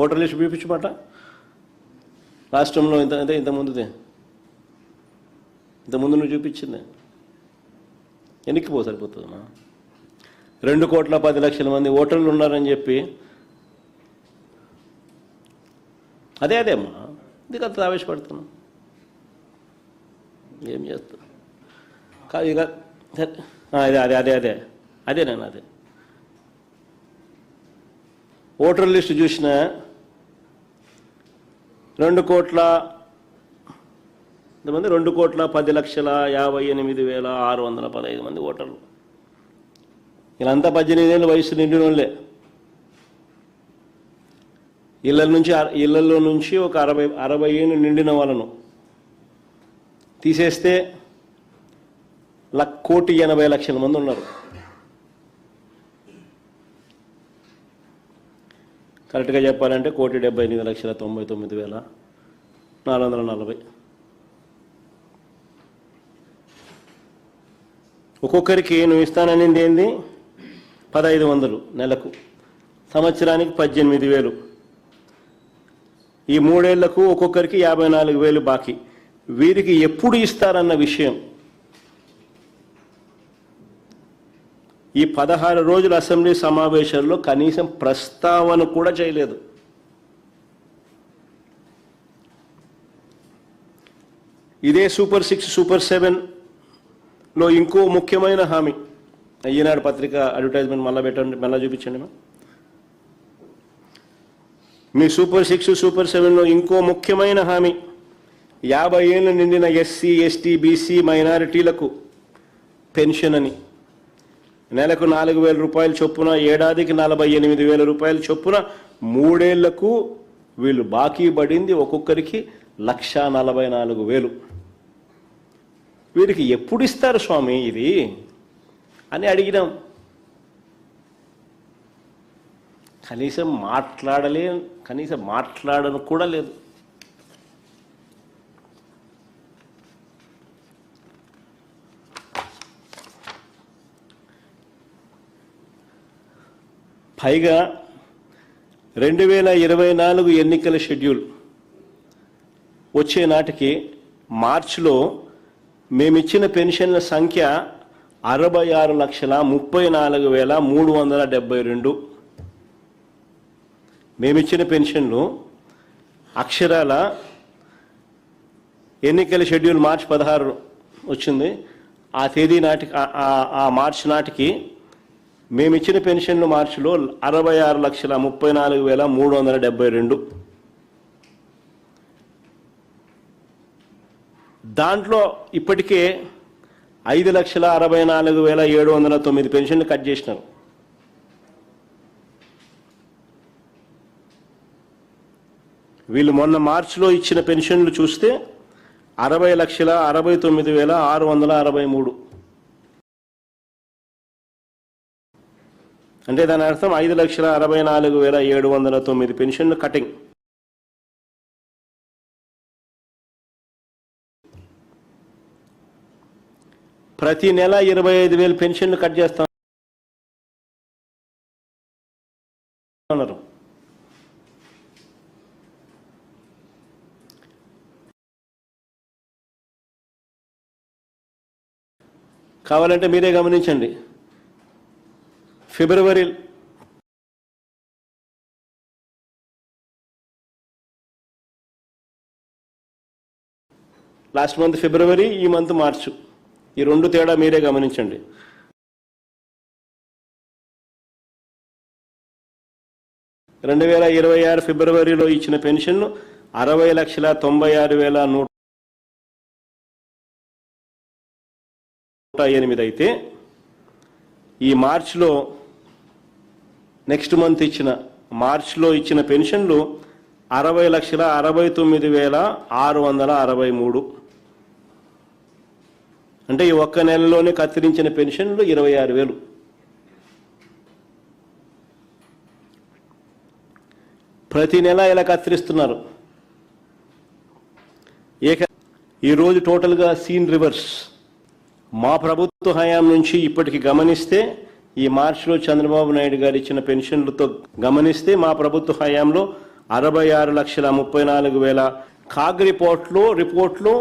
Voter list చూపించమాట రాష్ట్రంలో ఇంతకుముందుదే ఇంతకుముందు నువ్వు చూపించిందే ఎన్నికిపో సరిపోతుందమ్మా. 2,10,00,000 మంది ఓటర్లు ఉన్నారని చెప్పి అదేమ్మా ఇది అంత ఆవేశపడుతున్నాం. ఏం చేస్తాం కాదు ఇక అదేనా అదే ఓటర్ లిస్టు చూసిన 2,10,58,615 మంది ఓటర్లు. వీళ్ళంతా 18 ఏళ్ళ వయసు నిండిన వాళ్ళే. ఇళ్లలో నుంచి ఒక 60 ఏళ్ళు నిండిన వాళ్ళను తీసేస్తే 1,80,00,000 మంది ఉన్నారు. కరెక్ట్గా చెప్పాలంటే 1,78,99,440. ఒక్కొక్కరికి నువ్వు ఇస్తాననింది ఏంది 1,500 నెలకు, సంవత్సరానికి 18,000. ఈ 3 ఏళ్లకు ఒక్కొక్కరికి 54,000 బాకీ. వీరికి ఎప్పుడు ఇస్తారన్న విషయం ఈ 16 రోజుల అసెంబ్లీ సమావేశాల్లో కనీసం ప్రస్తావన కూడా చేయలేదు. ఇదే సూపర్ 6 సూపర్ 7లో ఇంకో ముఖ్యమైన హామీ. ఈనాడు పత్రిక అడ్వర్టైజ్మెంట్ మళ్ళీ చూపించండి. మీ సూపర్ 6 సూపర్ 7లో ఇంకో ముఖ్యమైన హామీ 50 ఏళ్ళు నిండిన ఎస్సీ ఎస్టీ బీసీ మైనారిటీలకు పెన్షన్ అని. నెలకు 4,000 రూపాయలు చొప్పున, ఏడాదికి 48,000 రూపాయలు చొప్పున 3 ఏళ్లకు వీళ్ళు బాకీ పడింది ఒక్కొక్కరికి 1,44,000. వీరికి ఎప్పుడు ఇస్తారు స్వామి ఇది అని అడిగినాం. కనీసం మాట్లాడను కూడా లేదు. పైగా 2024 ఎన్నికల షెడ్యూల్ వచ్చే నాటికి మార్చిలో మేమిచ్చిన పెన్షన్ల సంఖ్య 66,34,372. మేమిచ్చిన పెన్షన్లు అక్షరాల ఎన్నికల షెడ్యూల్ మార్చి 16 వచ్చింది. ఆ తేదీ నాటికి ఆ మార్చి నాటికి మేమిచ్చిన పెన్షన్లు మార్చిలో 66,34,372. దాంట్లో ఇప్పటికే 5,64,709 పెన్షన్లు కట్ చేసినారు. వీళ్ళు మొన్న మార్చిలో ఇచ్చిన పెన్షన్లు చూస్తే 60,69,663. అంటే దాని అర్థం 5,64,709 పెన్షన్లు కటింగ్. ప్రతి నెల 25,000 పెన్షన్లు కట్ చేస్తా ఉన్నారు. కావాలంటే మీరే గమనించండి. ఫిబ్రవరి లాస్ట్ మంత్ ఫిబ్రవరి, ఈ మంత్ మార్చు, ఈ 2 తేడా మీరే గమనించండి. రెండు 2026 ఫిబ్రవరిలో ఇచ్చిన పెన్షన్లు 60,96,108 అయితే ఈ మార్చిలో నెక్స్ట్ మంత్ మార్చిలో ఇచ్చిన పెన్షన్లు 60,69,663. అంటే ఈ ఒక్క నెలలోనే కత్తిరించిన పెన్షన్లు 26,000. ప్రతి నెల ఇలా కత్తిరిస్తున్నారు. ఈరోజు టోటల్గా సీన్ రివర్స్. మా ప్రభుత్వ హయాం నుంచి ఇప్పటికి గమనిస్తే, ఈ మార్చిలో చంద్రబాబు నాయుడు గారు ఇచ్చిన పెన్షన్లతో గమనిస్తే, మా ప్రభుత్వ హయాంలో 66,34,000 కాగ్ రిపోర్ట్లో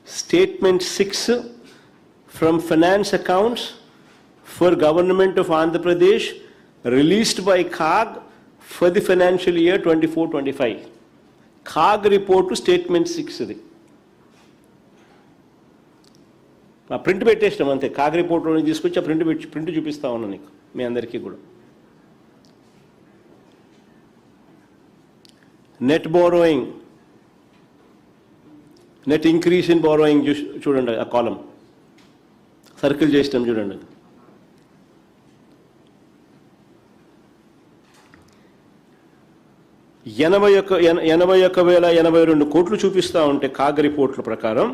statement 6 from finance accounts for government of Andhra Pradesh released by CAG for the financial year 24-25. CAG report statement 6 ఇది. ఆ ప్రింట్ పెట్టేసినాం అంతే. కాగ్ రిపోర్ట్లోనే తీసుకొచ్చి ఆ ప్రింట్ చూపిస్తా ఉన్నా నీకు మీ అందరికీ కూడా. Net borrowing, net increase in borrowing చూడండి, ఆ కాలం సర్కిల్ చేసినాం చూడండి. ఎనభై 81,082 కోట్లు చూపిస్తూ ఉంటే కాగ్ రిపోర్ట్ల ప్రకారం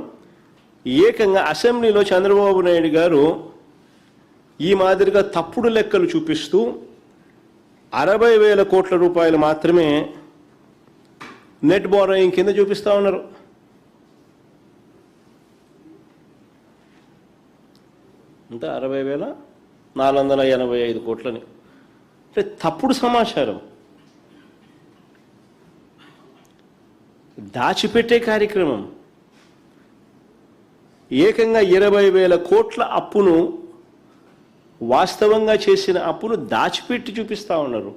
ఏకంగా అసెంబ్లీలో చంద్రబాబు నాయుడు గారు ఈ మాదిరిగా తప్పుడు లెక్కలు చూపిస్తూ 60,000 కోట్ల రూపాయలు మాత్రమే నెట్ బోరోయింగ్ కింద చూపిస్తూ ఉన్నారు. అంతా 60,485 కోట్లని. అంటే తప్పుడు సమాచారం, దాచిపెట్టే కార్యక్రమం. ఏకంగా 20,000 కోట్ల అప్పును, వాస్తవంగా చేసిన అప్పును దాచిపెట్టి చూపిస్తూ ఉన్నారు.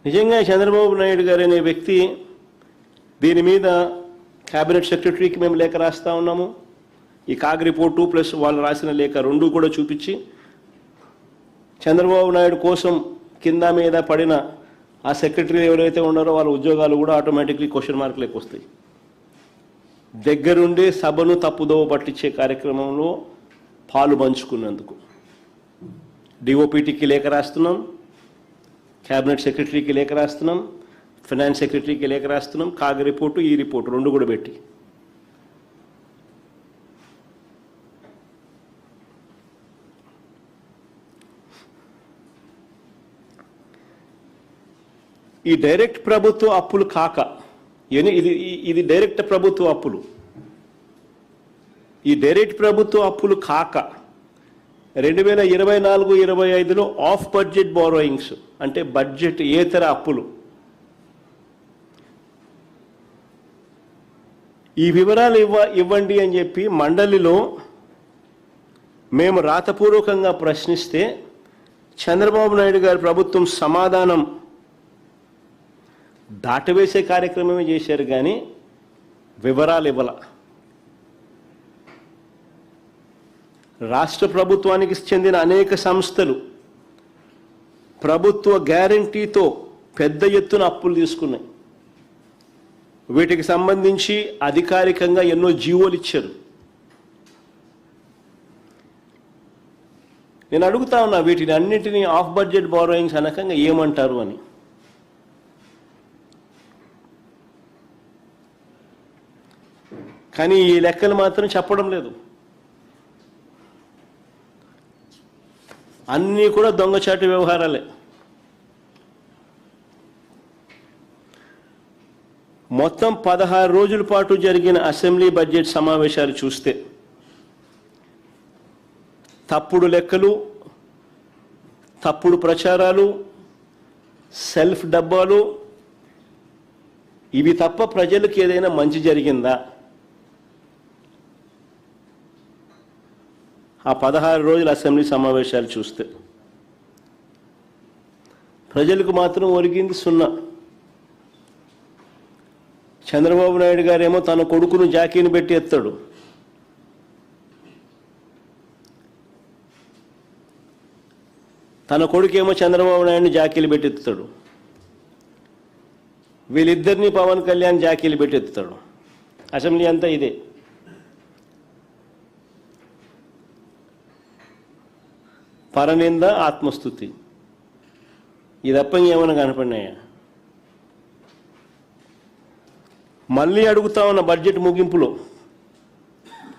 నిజంగా చంద్రబాబు నాయుడు గారు అనే వ్యక్తి దీని మీద క్యాబినెట్ సెక్రటరీకి మేము లేఖ రాస్తా ఉన్నాము. ఈ కాగ్ రిపోర్టు ప్లస్ వాళ్ళు రాసిన లేఖ రెండు కూడా చూపించి చంద్రబాబు నాయుడు కోసం కింద మీద పడిన ఆ సెక్రటరీ ఎవరైతే ఉన్నారో వాళ్ళ ఉద్యోగాలు కూడా ఆటోమేటిక్లీ క్వశ్చన్ మార్కులకు వస్తాయి. దగ్గరుండే సభను తప్పుదోవ పట్టించే కార్యక్రమంలో పాలు పంచుకున్నందుకు డిఓపిటికి లేఖ రాస్తున్నాం, క్యాబినెట్ సెక్రటరీకి లేఖ రాస్తున్నాం, ఫైనాన్స్ సెక్రటరీకి లేఖ రాస్తున్నాం. కాగ్ రిపోర్టు, ఈ రిపోర్టు రెండు కూడా పెట్టి ఈ డైరెక్ట్ ప్రభుత్వ అప్పులు కాక, ఇది డైరెక్ట్ ప్రభుత్వ అప్పులు. ఈ డైరెక్ట్ ప్రభుత్వ అప్పులు కాక 2024-25లో ఆఫ్ బడ్జెట్ బోరోయింగ్స్ అంటే బడ్జెట్ ఏతర అప్పులు. ఈ వివరాలు ఇవ్వండి అని చెప్పి మండలిలో మేము రాతపూర్వకంగా ప్రశ్నిస్తే చంద్రబాబు నాయుడు గారి ప్రభుత్వం సమాధానం దాటవేసే కార్యక్రమమే చేశారు, కానీ వివరాలు ఇవ్వాల. రాష్ట్ర ప్రభుత్వానికి చెందిన అనేక సంస్థలు ప్రభుత్వ గ్యారంటీతో పెద్ద ఎత్తున అప్పులు తీసుకున్నాయి. వీటికి సంబంధించి అధికారికంగా ఎన్నో జీవోలు ఇచ్చారు. నేను అడుగుతా ఉన్నా, వీటిని అన్నింటినీ ఆఫ్ బడ్జెట్ బారోయింగ్స్ అనకంగా ఏమంటారు అని. కానీ ఈ లెక్కలు మాత్రం చెప్పడం లేదు. అన్నీ కూడా దొంగచాటు వ్యవహారాలే. మొత్తం 16 రోజుల పాటు జరిగిన అసెంబ్లీ బడ్జెట్ సమావేశాలు చూస్తే తప్పుడు లెక్కలు, తప్పుడు ప్రచారాలు, సెల్ఫ్ డబ్బాలు, ఇవి తప్ప ప్రజలకు ఏదైనా మంచి జరిగిందా? ఆ 16 రోజుల అసెంబ్లీ సమావేశాలు చూస్తే ప్రజలకు మాత్రం ఒరిగింది సున్నా. చంద్రబాబు నాయుడు గారేమో తన కొడుకును జాకీని పెట్టి ఎత్తాడు. తన కొడుకేమో చంద్రబాబు నాయుడిని జాకీలు పెట్టి ఎత్తుతాడు. వీళ్ళిద్దరినీ పవన్ కళ్యాణ్ జాకీలు పెట్టి ఎత్తుతాడు. అసెంబ్లీ అంతా ఇదే. పరనింద, ఆత్మస్తుతి, ఇది తప్ప ఏమైనా కనపడినాయా? మళ్ళీ అడుగుతా ఉన్నా, బడ్జెట్ ముగింపులో,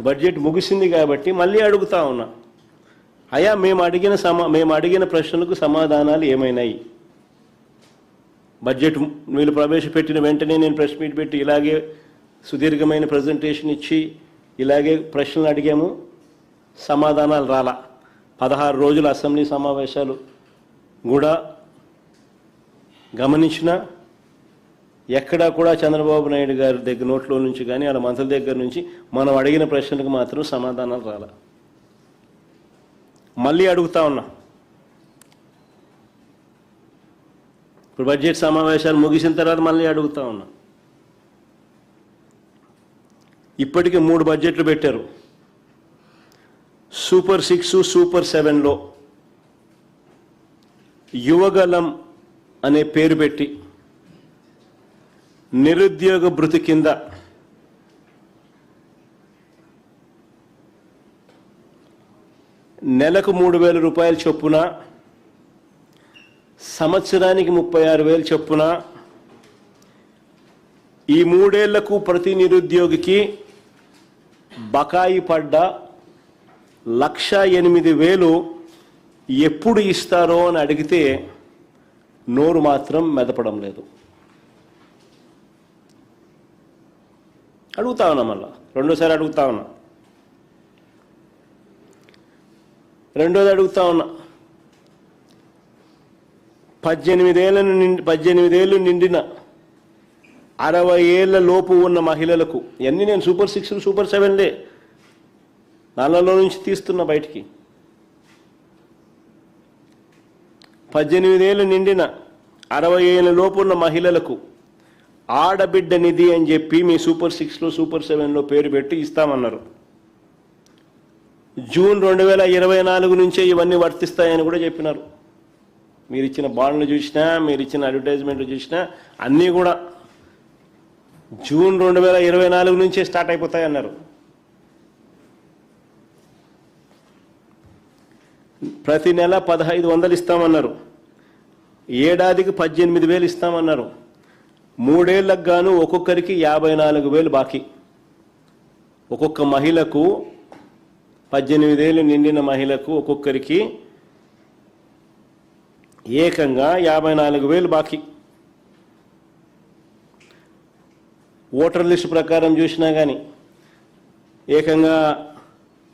బడ్జెట్ ముగిసింది కాబట్టి మళ్ళీ అడుగుతా ఉన్నా, అయ్యా మేము అడిగిన ప్రశ్నలకు సమాధానాలు ఏమైనాయి? బడ్జెట్ వీళ్ళు ప్రవేశపెట్టిన వెంటనే నేను ప్రెస్ మీట్ పెట్టి ఇలాగే సుదీర్ఘమైన ప్రజెంటేషన్ ఇచ్చి ఇలాగే ప్రశ్నలు అడిగాము, సమాధానాలు రాలా. 16 రోజుల అసెంబ్లీ సమావేశాలు కూడా గమనించిన ఎక్కడా కూడా చంద్రబాబు నాయుడు గారి దగ్గర నోట్లో నుంచి కానీ వాళ్ళ మంత్రుల దగ్గర నుంచి మనం అడిగిన ప్రశ్నలకు మాత్రం సమాధానాలు రాల. మళ్ళీ అడుగుతా ఉన్నా, ఇప్పుడు బడ్జెట్ సమావేశాలు ముగిసిన తర్వాత మళ్ళీ అడుగుతా ఉన్నా. ఇప్పటికి 3 బడ్జెట్లు పెట్టారు. సూపర్ 6, సూపర్ 7లో యువగలం అనే పేరు పెట్టి నిరుద్యోగ భృతి కింద నెలకు 3,000 రూపాయలు చొప్పున, సంవత్సరానికి 36,000 చొప్పున, ఈ 3 ఏళ్లకు ప్రతి నిరుద్యోగికి బకాయి పడ్డ 1,08,000 ఎప్పుడు ఇస్తారో అని అడిగితే నోరు మాత్రం మెదపడం లేదు. అడుగుతా ఉన్నా, మళ్ళా రెండోసారి అడుగుతా ఉన్నా. రెండోది అడుగుతా ఉన్నా, 18 ఏళ్ళు నిండిన 60 ఏళ్ల లోపు ఉన్న మహిళలకు, ఇవన్నీ నేను సూపర్ 6, సూపర్ 7లే నాలుగులో నుంచి తీస్తున్నా బయటికి. 18 ఏళ్ళు నిండిన 60 ఏళ్ళ లోపు ఉన్న మహిళలకు ఆడబిడ్డ నిధి అని చెప్పి మీ సూపర్ 6లో, సూపర్ 7లో పేరు పెట్టి ఇస్తామన్నారు. జూన్ 2024 నుంచే ఇవన్నీ వర్తిస్తాయని కూడా చెప్పినారు. మీరు ఇచ్చిన బాండ్లు చూసినా, మీరు ఇచ్చిన అడ్వర్టైజ్మెంట్లు చూసినా అన్నీ కూడా జూన్ 2024 నుంచే స్టార్ట్ అయిపోతాయన్నారు. ప్రతి నెల 1,500 ఇస్తామన్నారు. ఏడాదికి 18,000 ఇస్తామన్నారు. 3 ఏళ్లకు గాను ఒక్కొక్కరికి 54,000 బాకీ. ఒక్కొక్క మహిళకు, 18 ఏళ్ళు నిండిన మహిళకు ఒక్కొక్కరికి ఏకంగా 54,000 బాకీ. ఓటర్ లిస్టు ప్రకారం చూసినా కానీ ఏకంగా